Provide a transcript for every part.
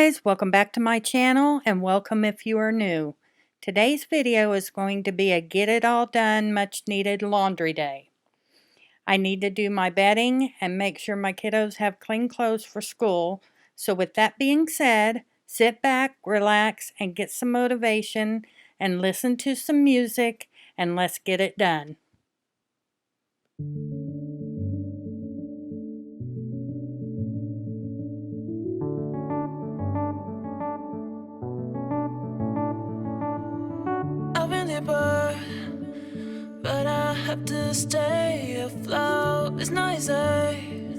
guys, welcome back to my channel and welcome if you are new. Today's video is going to be a get it all done, much needed laundry day. I need to do my bedding and make sure my kiddos have clean clothes for school. So with that being said, sit back, relax, and get some motivation and listen to some music and let's get it done. But I have to stay afloat. It's not easy.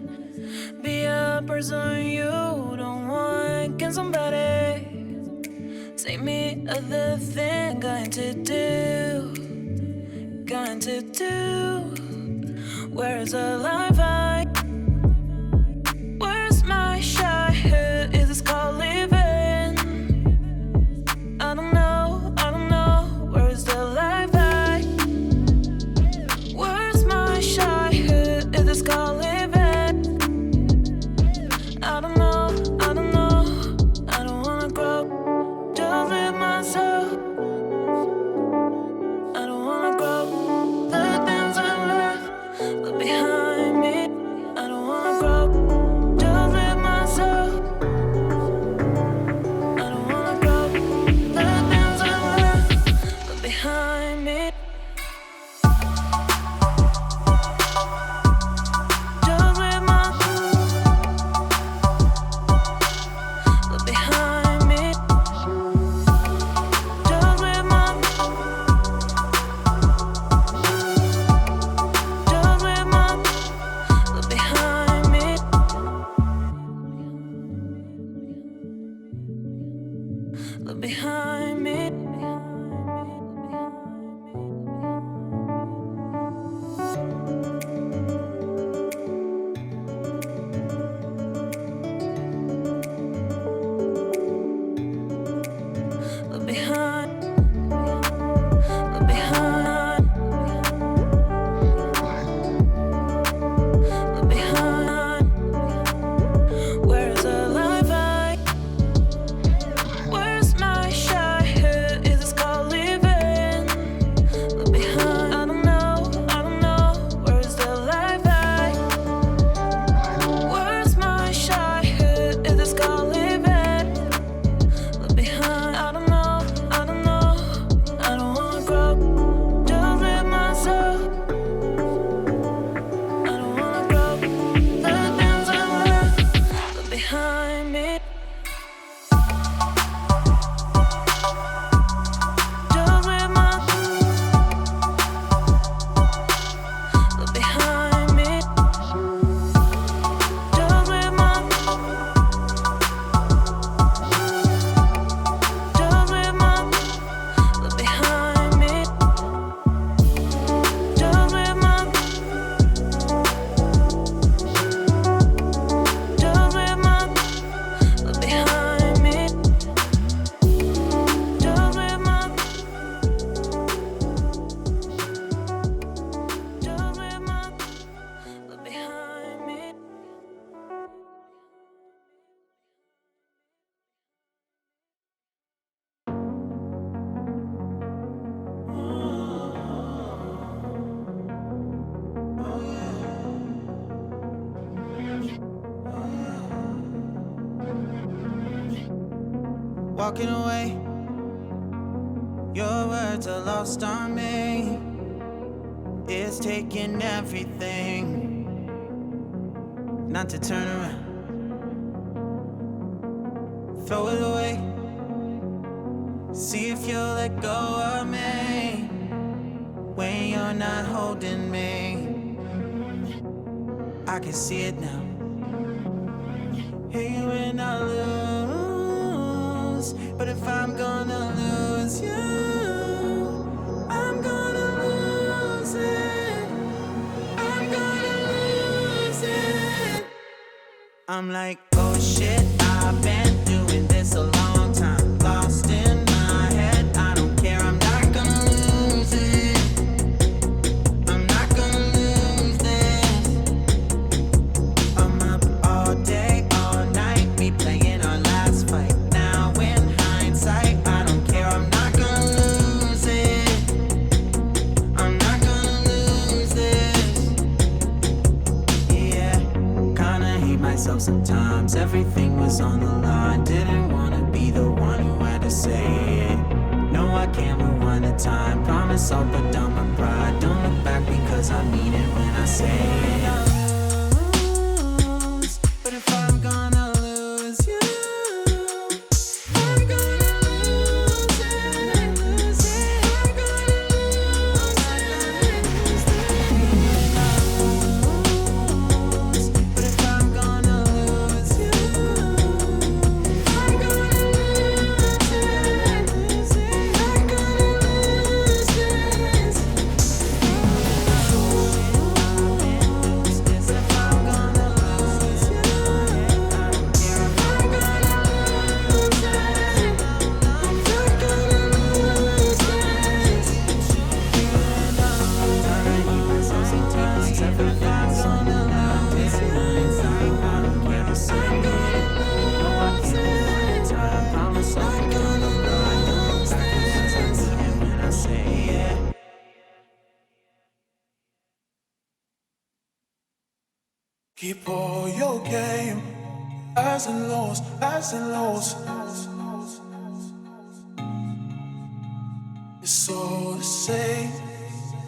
Be a person you don't want. Can somebody take me other thing? Going to do. Where's the life I? Where's my childhood? Is this called living? I don't know. Where's the life I? Where's my childhood? Is this called living? I don't know. I don't wanna grow. Just live myself. I don't wanna grow. The things I left behind me. I don't wanna grow. Just live myself. I don't wanna grow. The things I left behind me. Just live behind me. Just live behind me. Look behind me. Look behind. Look behind. Look behind. Where's the life I? Where's my childhood? Is this called living? Look behind. I don't know. Where's the life I? Where's my childhood? Is this called living? Look behind. I don't know. I don't wanna grow. Just live myself. I don't wanna grow. The things I left behind me. Just live my look behind me. Just live my look behind me. Just live my look behind me. Just live my look behind me. Walking away, your words are lost on me. It's taking everything not to turn around. Throw it away, see if you'll let go of me when you're not holding me. I can see it now. Hey, when I lose, but if I'm gonna lose you, I'm gonna lose it. I'm gonna lose it. I'm like, oh shit, I've been doing this a long time. Lost in my head, I don't care, I'm not gonna lose it. I'm not gonna lose this. I'm up all day, all night, replaying our last fight. 'cause I mean it when I say it. But if I'm gonna lose you, I'm gonna lose it. I'm gonna lose it. But if I'm gonna lose you, I'm gonna lose it. I'm gonna lose this. If I'm gonna lose you, I'm gonna lose it. I'm gonna lose this. Keep all your game, highs and lows, highs and lows. It's all the same,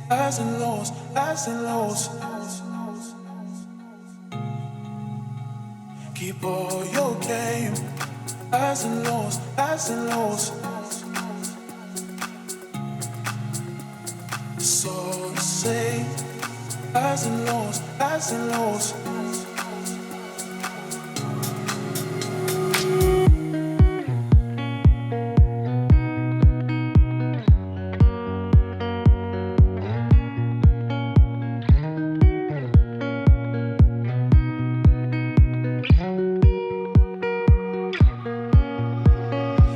highs and lows, highs and lows. Keep all your game, highs and lows, highs and lows. It's all the same, highs and lows, highs and lows.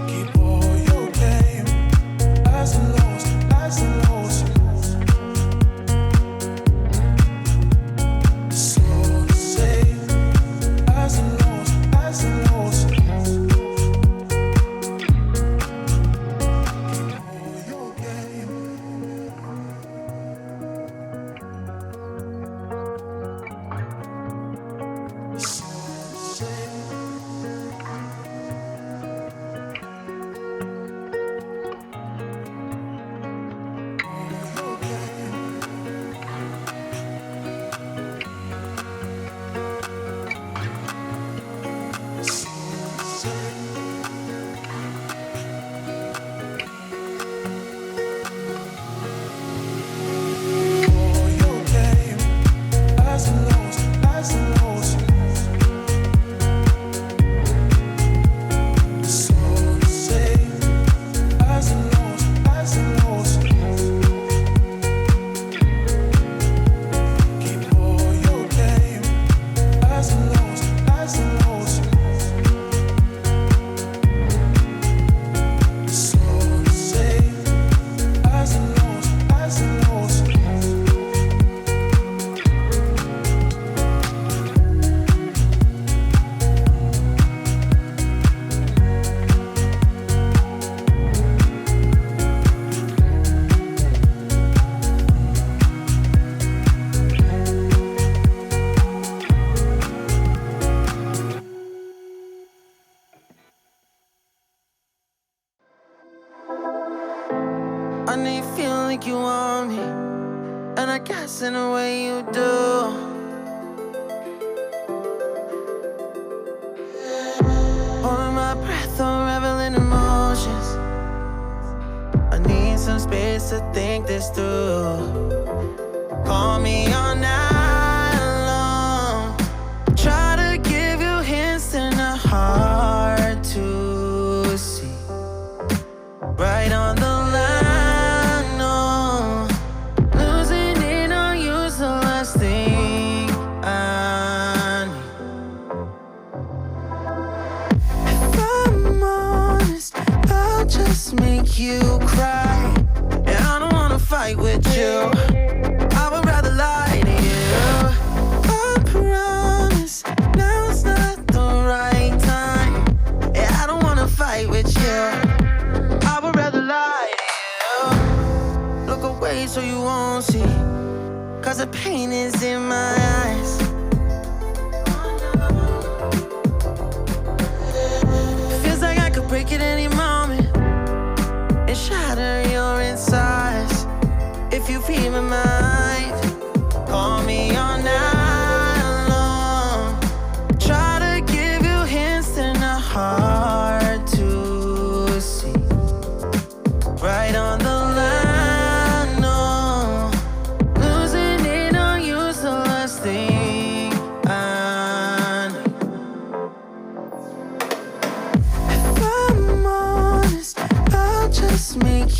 Keep all your game, highs and lows, highs and lows. It's all the same, highs and lows, highs and lows. Keep all your game. It's all the same. I know you feel like you want me, and I guess in a way you do. Holding my breath, unraveling emotions. I need some space to think this through. Call me all night long. Try to give you hints and a hard to see. Right on the line, no. Losing it on you's the last thing I need. If I'm honest, I'll just make you cry. And I don't wanna fight with you. I would rather lie to you. I promise now's not the right time. Yeah, I don't wanna fight with you. I would rather lie to you. Look away so you won't see, 'cause the pain is in my eyes. Feels like I could break it any moment and shatter your insides. If you feel my mind,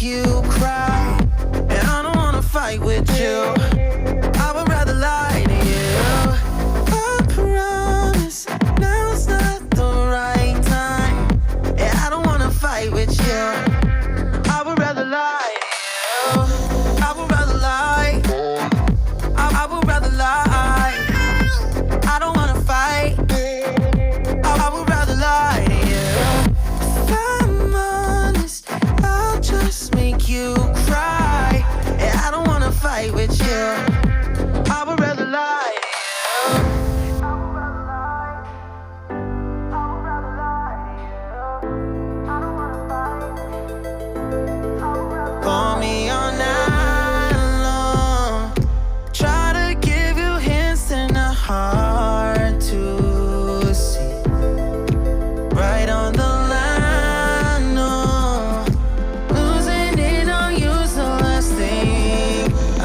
you cry, and I don't wanna fight with you. I would rather lie to you. I promise now's not the right time, and I don't wanna fight with you. I would rather lie to you. I would rather lie. I would rather lie. I don't wanna fight. I would rather lie to you. If I'm honest, I'll just make you cry, and I don't wanna fight with you. I would rather lie to you. Call me all night long, try to give you hints that are hard to see. Right on the line, no, losing it on you's the last thing I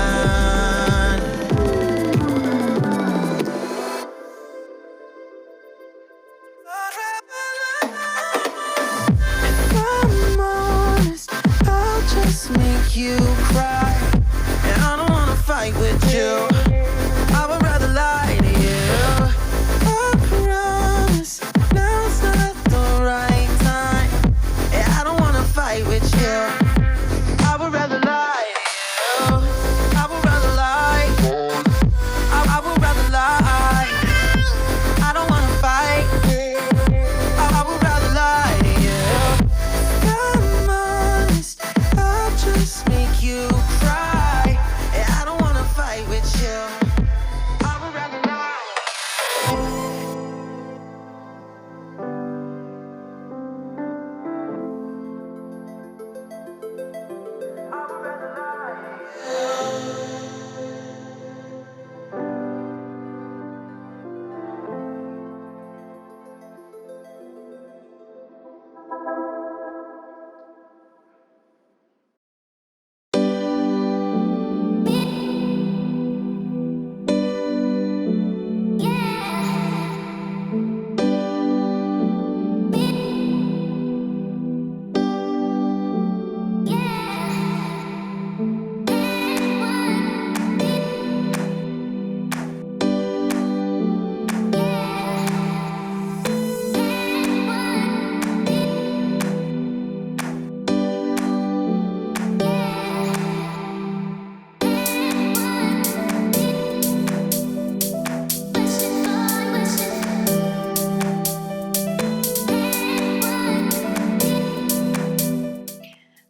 If I'm honest, I'll just make you cry, and I don't wanna fight with you. I would rather lie to you. I promise now's not the right time, and I don't wanna fight with you. I would rather lie to you. I would rather lie. I would rather lie. I don't wanna fight. I would rather lie to you. If I'm honest, I'll just make you cry, and I don't wanna fight with you. I would rather lie.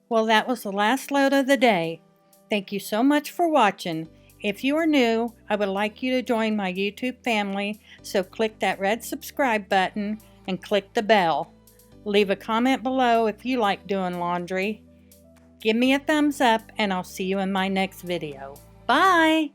Well, that was the last load of the day. Thank you so much for watching. If you are new, I would like you to join my YouTube family, so click that red subscribe button and click the bell. Leave a comment below if you like doing laundry. Give me a thumbs up, and I'll see you in my next video. Bye!